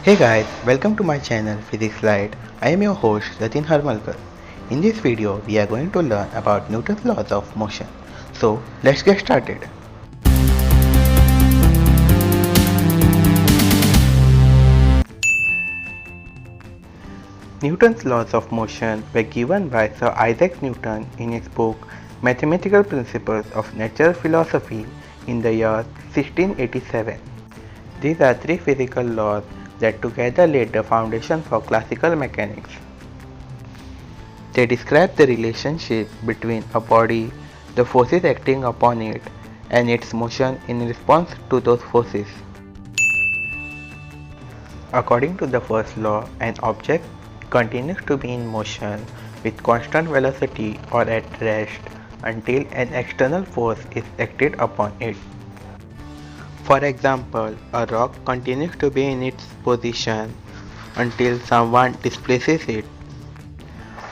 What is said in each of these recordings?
Hey guys, welcome to my channel Physics Light. I am your host Jatin Harmalkar. In this video, we are going to learn about Newton's laws of motion. So, let's get started. Newton's laws of motion were given by Sir Isaac Newton in his book Mathematical Principles of Natural Philosophy in the year 1687. These are three physical laws that together laid the foundation for classical mechanics. They describe the relationship between a body, the forces acting upon it, and its motion in response to those forces. According to the first law, an object continues to be in motion with constant velocity or at rest until an external force is acted upon it. For example, a rock continues to be in its position until someone displaces it.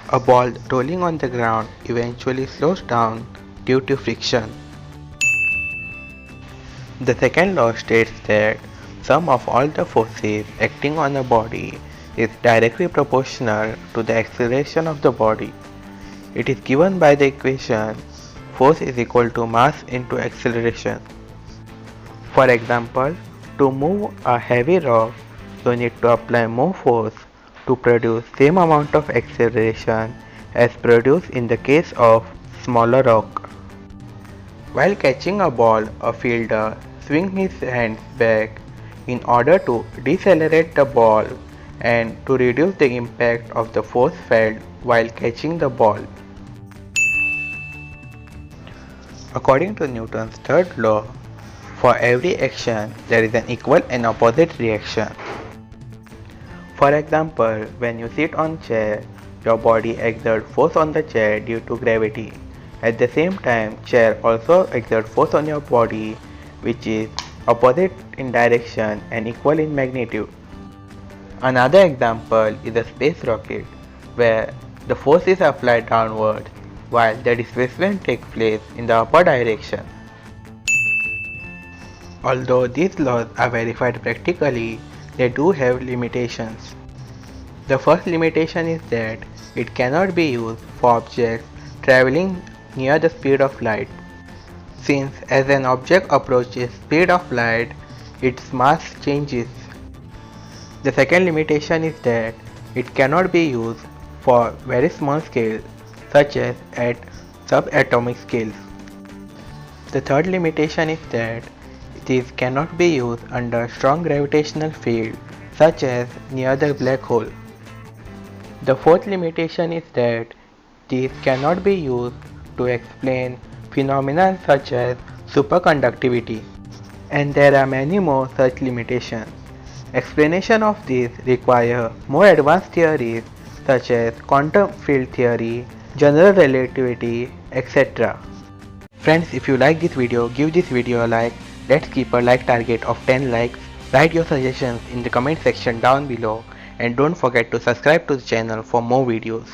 A ball rolling on the ground eventually slows down due to friction. The second law states that sum of all the forces acting on a body is directly proportional to the acceleration of the body. It is given by the equation force is equal to mass into acceleration. For example, to move a heavy rock, you need to apply more force to produce same amount of acceleration as produced in the case of smaller rock. While catching a ball, a fielder swings his hands back in order to decelerate the ball and to reduce the impact of the force felt while catching the ball. According to Newton's third law, for every action, there is an equal and opposite reaction. For example, when you sit on a chair, your body exerts force on the chair due to gravity. At the same time, chair also exerts force on your body, which is opposite in direction and equal in magnitude. Another example is a space rocket, where the force is applied downward, while the displacement takes place in the upper direction. Although these laws are verified practically, they do have limitations. The first limitation is that it cannot be used for objects traveling near the speed of light, since as an object approaches speed of light, its mass changes. The second limitation is that it cannot be used for very small scales, such as at subatomic scales. The third limitation is that these cannot be used under strong gravitational field such as near the black hole. The fourth limitation is that these cannot be used to explain phenomena such as superconductivity. And there are many more such limitations. Explanation of these require more advanced theories such as quantum field theory, general relativity, etc. Friends, if you like this video, give this video a like. Let's keep a like target of 10 likes. Write your suggestions in the comment section down below and don't forget to subscribe to the channel for more videos.